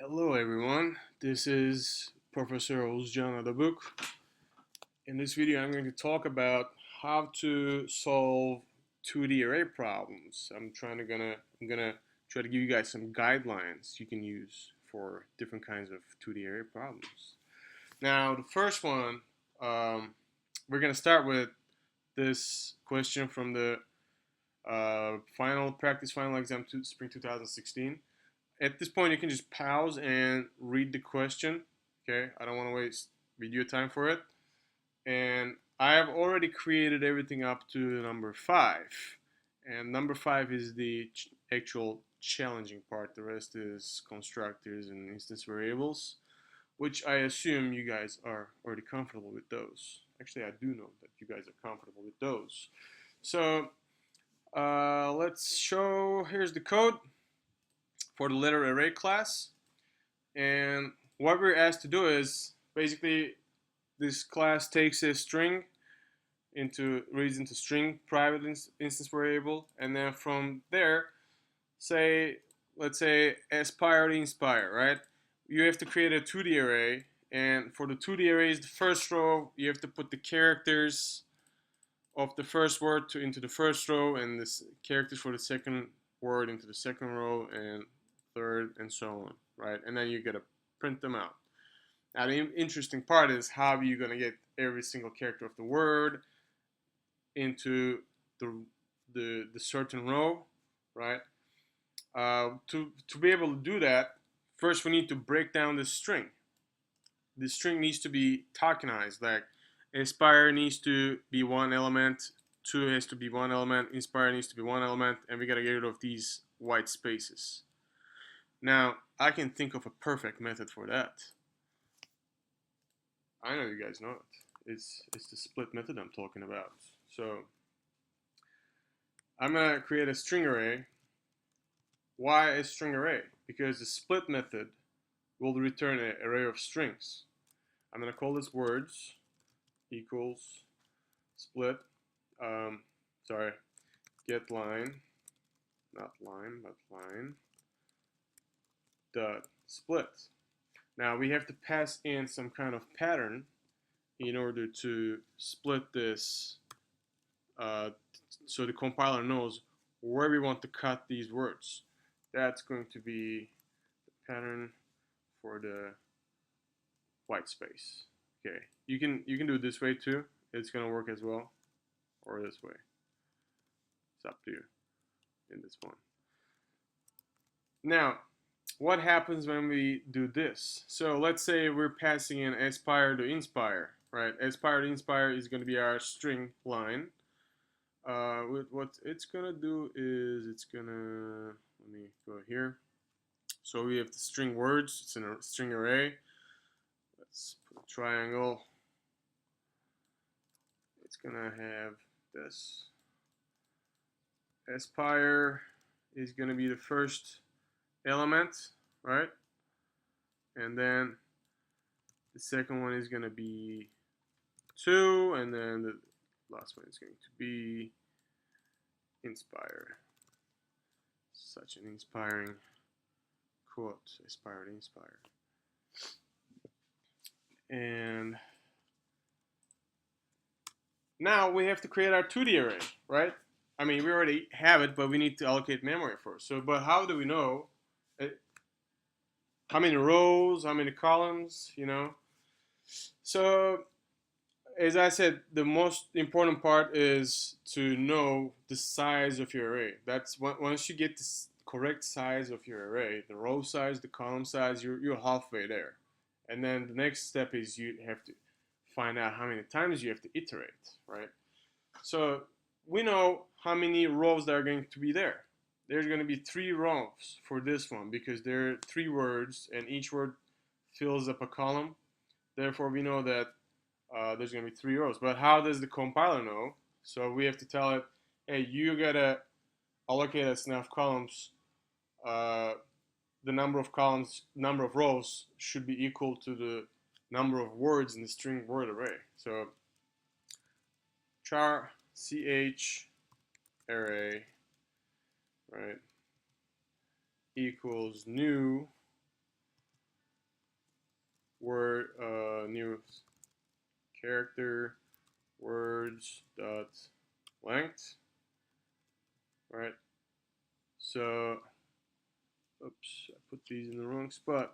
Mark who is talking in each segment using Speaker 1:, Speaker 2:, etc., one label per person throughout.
Speaker 1: Hello everyone, this is Professor Ozcan of the book. In this video I'm going to talk about how to solve 2D array problems. I'm gonna try to give you guys some guidelines you can use for different kinds of 2D array problems. Now the first one, we're gonna start with this question from the final exam to spring 2016. At this point, you can just pause and read the question. Okay, I don't want to waste video time for it. And I have already created everything up to number 5. And number 5 is the actual challenging part. The rest is constructors and instance variables, which I assume you guys are already comfortable with those. Actually, I do know that you guys are comfortable with those. So let's show, here's the code for the letter array class. And what we're asked to do is basically this class takes a string reads into string private instance variable, and then from there, let's say aspire to inspire, right? You have to create a 2D array, and for the 2D arrays, the first row you have to put the characters of the first word into the first row, and the characters for the second word into the second row, and third, and so on, right? And then you gotta print them out. Now the interesting part is how you're gonna get every single character of the word into the certain row, right? To be able to do that, first we need to break down the string. The string needs to be tokenized, like aspire needs to be one element, to has to be one element, inspire needs to be one element, and we gotta get rid of these white spaces. Now, I can think of a perfect method for that. I know you guys know it. It's the split method I'm talking about. So I'm gonna create a string array. Why a string array? Because the split method will return an array of strings. I'm gonna call this words equals split. Sorry, get line, not line, but line dot split. Now we have to pass in some kind of pattern in order to split this, so the compiler knows where we want to cut these words. That's going to be the pattern for the white space. Okay, you can do it this way too. It's gonna work as well, or this way. It's up to you in this one. Now, what happens when we do this? So let's say we're passing in aspire to inspire, right? Aspire to inspire is going to be our string line. What it's going to do is it's going to, let me go here. So we have the string words, it's in a string array. Let's put a triangle. It's going to have this. Aspire is going to be the first element, right? And then the second one is going to be 2, and then the last one is going to be inspire. Such an inspiring quote, aspire to inspire. And now we have to create our 2D array, right? I mean, we already have it, but we need to allocate memory first. So, but how do we know how many rows, how many columns, you know? So, as I said, the most important part is to know the size of your array. That's once you get the correct size of your array, the row size, the column size, you're halfway there. And then the next step is you have to find out how many times you have to iterate, right? So we know how many rows there are going to be there. There's going to be 3 rows for this one because there are 3 words and each word fills up a column. Therefore, we know that there's going to be 3 rows. But how does the compiler know? So we have to tell it, hey, you got to allocate us enough columns. The number of rows should be equal to the number of words in the string word array. So char ch array, right, equals new word new character words dot length, right? So, oops, I put these in the wrong spot.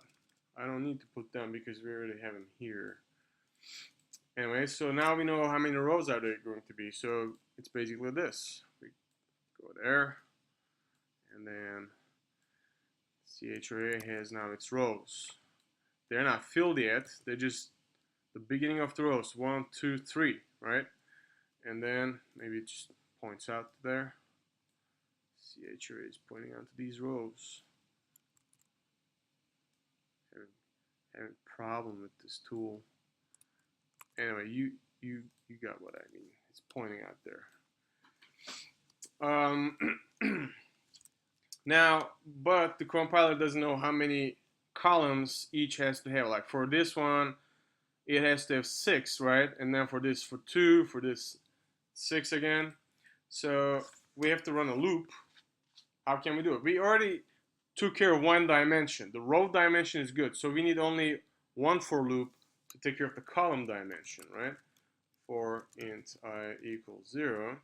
Speaker 1: I don't need to put them because we already have them here. Anyway, so now we know how many rows are there going to be. So it's basically this. We go there, and then ch array has now its rows. They're not filled yet. They're just the beginning of the rows. 1, 2, 3, right? And then maybe it just points out there. Ch array is pointing out to these rows. Having a problem with this tool. Anyway, you got what I mean. It's pointing out there. Now, but the compiler doesn't know how many columns each has to have. Like for this one, it has to have 6, right? And then for this, 2, for this 6 again. So we have to run a loop. How can we do it? We already took care of one dimension. The row dimension is good. So we need only one for loop to take care of the column dimension, right? For int I equals 0.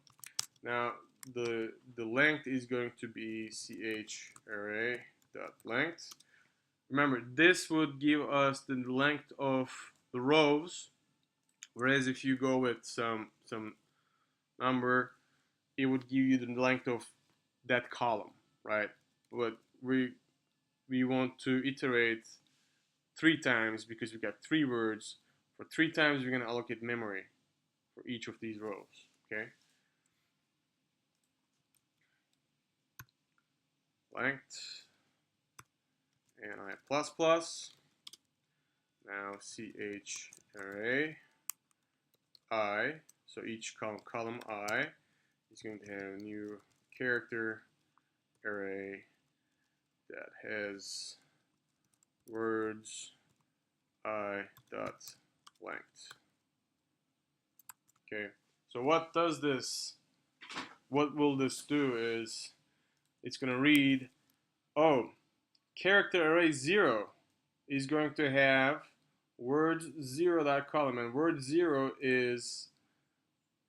Speaker 1: Now the length is going to be ch array dot length. Remember, this would give us the length of the rows, whereas if you go with some number, it would give you the length of that column, right? But we want to iterate 3 times because we got 3 words. For 3 times, we're going to allocate memory for each of these rows, okay? Length and I plus plus. Now ch array I, so each column I is going to have a new character array that has words I dot length. Okay, so what does this, what will this do is it's going to read, oh, character array 0 is going to have words 0 dot column, and word 0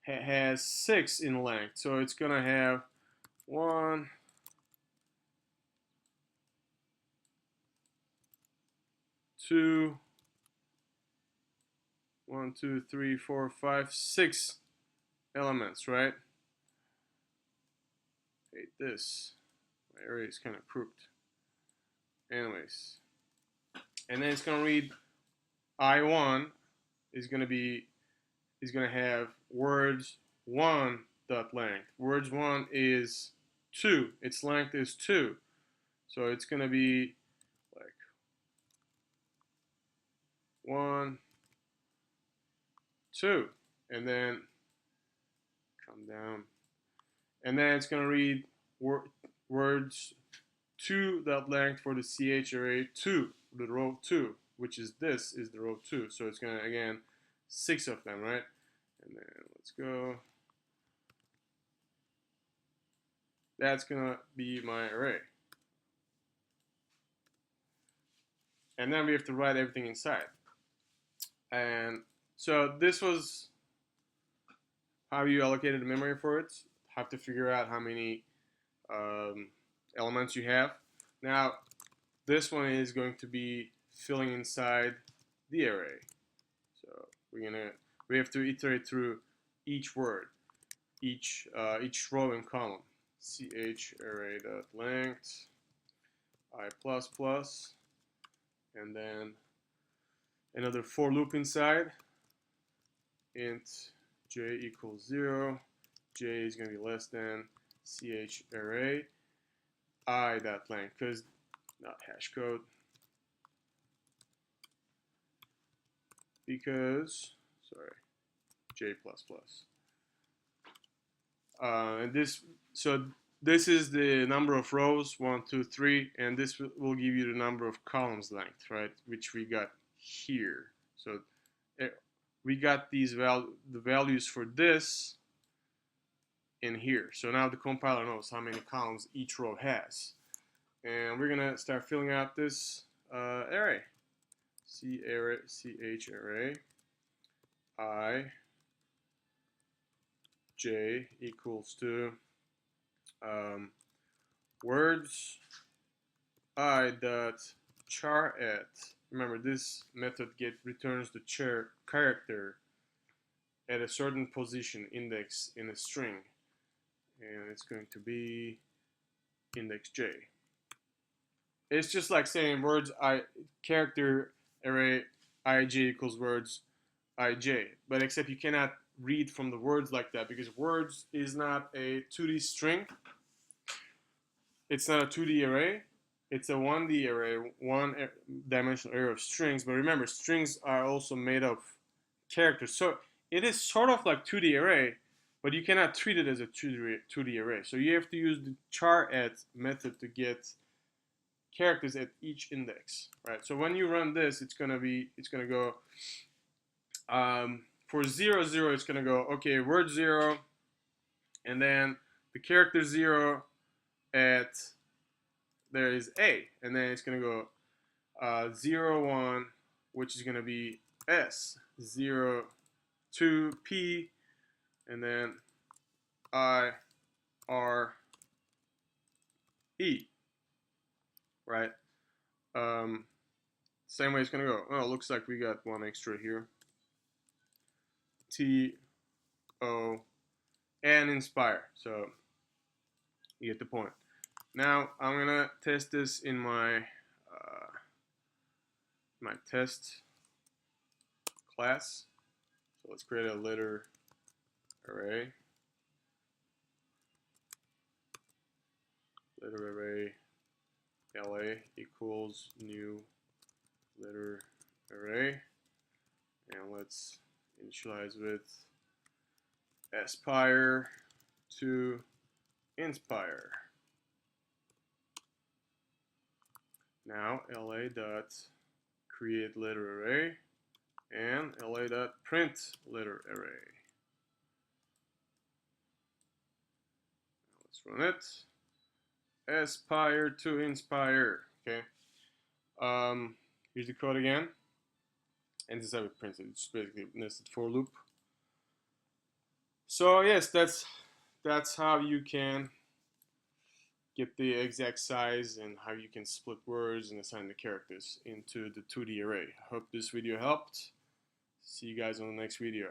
Speaker 1: has 6 in length, so it's going to have 1, 2, 1, 2, 3, 4, 5, 6 elements, right? Hate this. My array is kind of crooked. Anyways, and then it's going to read I1 is going to have words 1 dot length. Words 1 is 2. Its length is 2. So it's going to be like 1, 2, and then come down, and then it's going to read words 2 dot length for the ch array 2, the row 2, which is this is the row 2. So it's going to, again, 6 of them, right? And then let's go. That's going to be my array. And then we have to write everything inside. And so this was how you allocated the memory for it. Have to figure out how many elements you have. Now, this one is going to be filling inside the array. So we have to iterate through each word, each row and column. Ch array dot length I plus plus, and then another for loop inside. Int j equals 0. J is going to be less than ch array I dot length, because not hash code, because j plus plus. And this is the number of rows, 1, 2, 3, and this will give you the number of columns length, right? Which we got here. So we got the values for this in here. So now the compiler knows how many columns each row has, and we're gonna start filling out this array. ch array I j equals to words I dot char at. Remember, this method returns the character at a certain position index in a string, and it's going to be index j. It's just like saying words character array ij equals words ij, but except you cannot read from the words like that because words is not a 2D string. It's not a 2D array. It's a 1D array, one-dimensional array of strings. But remember, strings are also made of characters. So it is sort of like 2D array, but you cannot treat it as a 2D array. So you have to use the char at method to get characters at each index, right? So when you run this, it's gonna go for 0, 0, it's gonna go okay, word 0, and then the character 0 at there is A, and then it's gonna go 0, 1, which is gonna be S, 0, 2, P, and then I, R, E, right? Same way it's gonna go. Oh, looks like we got one extra here. T, O, and inspire. So you get the point. Now I'm gonna test this in my my test class. So let's create a letter array. Letter array LA equals new letter array, and let's initialize with aspire to inspire. Now LA dot create letter array and LA dot print letter array. Let's run it. Aspire to inspire. Okay. Here's the code again. And this is how it prints it. It's basically a nested for loop. So yes, that's how you can get the exact size and how you can split words and assign the characters into the 2D array. I hope this video helped. See you guys on the next video.